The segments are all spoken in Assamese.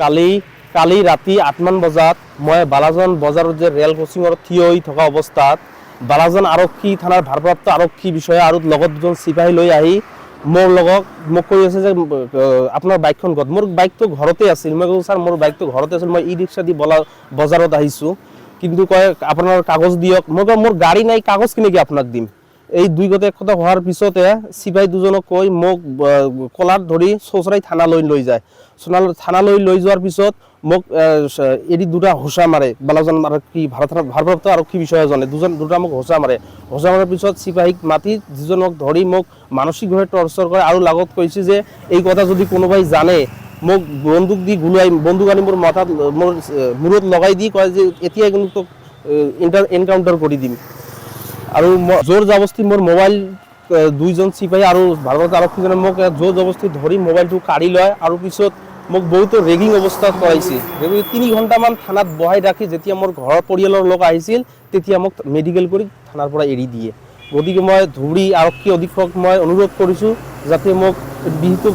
কালি কালি ৰাতি ৮মান বজাত মই বালাজন বজাৰত যে ৰেল ক্ৰচিঙৰ থিয় হৈ থকা অৱস্থাত বালাজন আৰক্ষী থানাৰ ভাৰপ্ৰাপ্ত আৰক্ষী বিষয়া আৰু লগত দুজন চিপাহী লৈ আহি মোক কৈ আছে যে আপোনাৰ বাইকখন ক'ত। মোৰ বাইকটো ঘৰতে আছিল। মই কৈছোঁ ছাৰ মোৰ বাইকটো ঘৰতে আছিল, মই ই ৰিক্সা দি বজাৰত আহিছোঁ, কিন্তু কয় আপোনাৰ কাগজ দিয়ক। মই কওঁ মোৰ গাড়ী নাই, কাগজ কেনেকৈ আপোনাক দিম। এই দুই গতে কথা হোৱাৰ পিছতে চিপাহী দুজনক কৈ মোক কলাত ধৰি চৌচৰাই থানালৈ লৈ যায়। থানালৈ লৈ যোৱাৰ পিছত মোক এৰি দুটা হোচা মাৰে। বালাজন আৰক্ষী ভাৰপ্ৰাপ্ত আৰক্ষী বিষয়াজনে দুটা মোক হোচা মাৰে। হোচা মাৰাৰ পিছত চিপাহীক মাতি যিজনক ধৰি মোক মানসিকভাৱে টৰ্চাৰ কৰে আৰু লগত কৈছে যে এই কথা যদি কোনোবাই জানে মোক বন্দুক দি বন্দুক আনি মোৰ মূৰত লগাই দি কয় যে এতিয়াই কিন্তু তোক এনকাউণ্টাৰ কৰি দিম। আৰু জোৰ জবস্তি মোৰ মোবাইল দুইজন চিপাহী আৰু ভাৰপ্ৰাপ্ত আৰক্ষীজনে মোক জোৰ জবস্তি ধৰি মোবাইলটো কাঢ়ি লয় আৰু পিছত মোক বহুতো ৰেগিং অৱস্থাত কৰাইছে। 3 ঘণ্টামান থানাত বহাই ৰাখি যেতিয়া মোৰ ঘৰৰ পৰিয়ালৰ লোক আহিছিল তেতিয়া মোক মেডিকেল কৰি থানাৰ পৰা এৰি দিয়ে। গতিকে মই ধুবুৰী আৰক্ষী অধীক্ষক মই অনুৰোধ কৰিছোঁ যাতে মোক বিহিত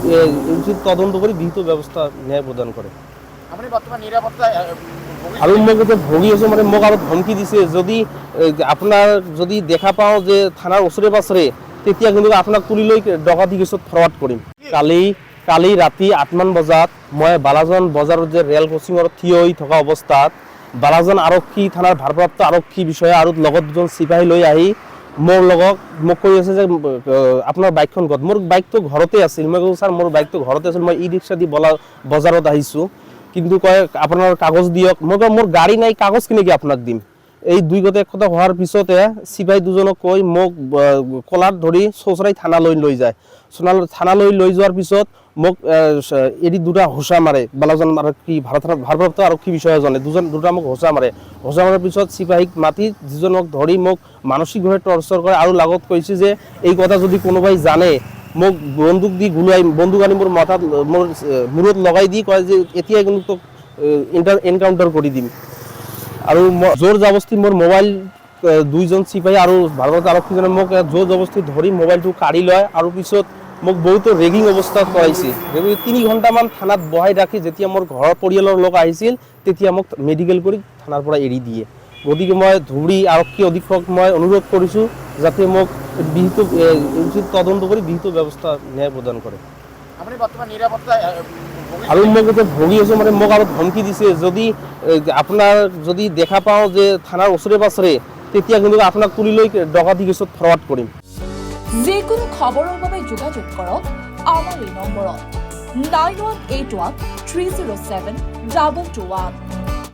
তদন্ত কৰি বিহিত ব্যৱস্থা ন্যায় প্ৰদান কৰে। আৰু মোক এতিয়া ভগি আছোঁ, মানে মোক আৰু ধমকি দিছে যদি আপোনাৰ যদি দেখা পাওঁ যে থানাৰ ওচৰে পাছৰে তেতিয়া কিন্তু আপোনাক তুলি লৈ ডকাইতি কেছত ফৰৱাৰ্ড কৰিম। কালি ৰাতি ৮মান বজাত মই বালাজন বজাৰত যে ৰেল ক্ৰচিঙৰ থিয় হৈ থকা অৱস্থাত বালাজন আৰক্ষী থানাৰ ভাৰপ্ৰাপ্ত আৰক্ষী বিষয়া আৰু লগত দুজন চিপাহী লৈ আহি মোক কৈ আছে যে আপোনাৰ বাইকখন ক'ত। মোৰ বাইকটো ঘৰতে আছিল। মই কৈছোঁ ছাৰ মোৰ বাইকটো ঘৰতে আছিল, মই ই ৰিক্সা দি বজাৰত আহিছোঁ, কিন্তু কয় আপোনাৰ কাগজ দিয়ক। মই কওঁ মোৰ গাড়ী নাই, কাগজ কেনেকৈ আপোনাক দিম। এই দুই গতে কথা হোৱাৰ পিছতে চিপাহী দুজনক কৈ মোক কলাত ধৰি চৌচৰাই থানালৈ লৈ যায়। থানালৈ লৈ যোৱাৰ পিছত মোক এৰি দুটা হোচা মাৰে। বালাজন আৰক্ষী ভাৰপ্ৰাপ্ত আৰক্ষী বিষয়াজনে দুটা মোক হোচা মাৰে। হোচা মাৰাৰ পিছত চিপাহীক মাতি যিজনক ধৰি মোক মানসিকভাৱে টৰ্চাৰ কৰে আৰু লগত কৈছে যে এই কথা যদি কোনোবাই জানে মোক বন্দুক আনি মোৰ মূৰত লগাই দি কয় যে এতিয়াই কিন্তু তোক এনকাউণ্টাৰ কৰি দিম। আৰু জোৰ জবস্তি মোৰ মোবাইল দুইজন চিপাহী আৰু ভাৰপ্ৰাপ্ত আৰক্ষীজনে মোক জোৰ জবস্তি ধৰি মোবাইলটো কাঢ়ি লয় আৰু পিছত মোক বহুতো ৰেগিং অৱস্থাত কৰাইছে। 3 ঘণ্টামান থানাত বহাই ৰাখি যেতিয়া মোৰ ঘৰৰ পৰিয়ালৰ লোক আহিছিল তেতিয়া মোক মেডিকেল কৰি থানাৰ পৰা এৰি দিয়ে। গতিকে মই ধুবুৰী আৰক্ষী অধীক্ষক মই অনুৰোধ কৰিছোঁ যাতে মোক বিহিত তদন্ত কৰি বিহিত ব্যৱস্থা ন্যায় প্ৰদান কৰে। আৰু মোক এতিয়া ভগি আছোঁ, মানে মোক আৰু ধমকি দিছে যদি আপোনাৰ যদি দেখা পাওঁ যে থানাৰ ওচৰে পাছৰে তেতিয়া কিন্তু আপোনাক তুলি লৈ ডকাইতি কেছত ফৰৱাৰ্ড কৰিম। যিকোনো খবৰৰ বাবে যোগাযোগ কৰক আমাৰ এই নম্বৰত 9181 307 221।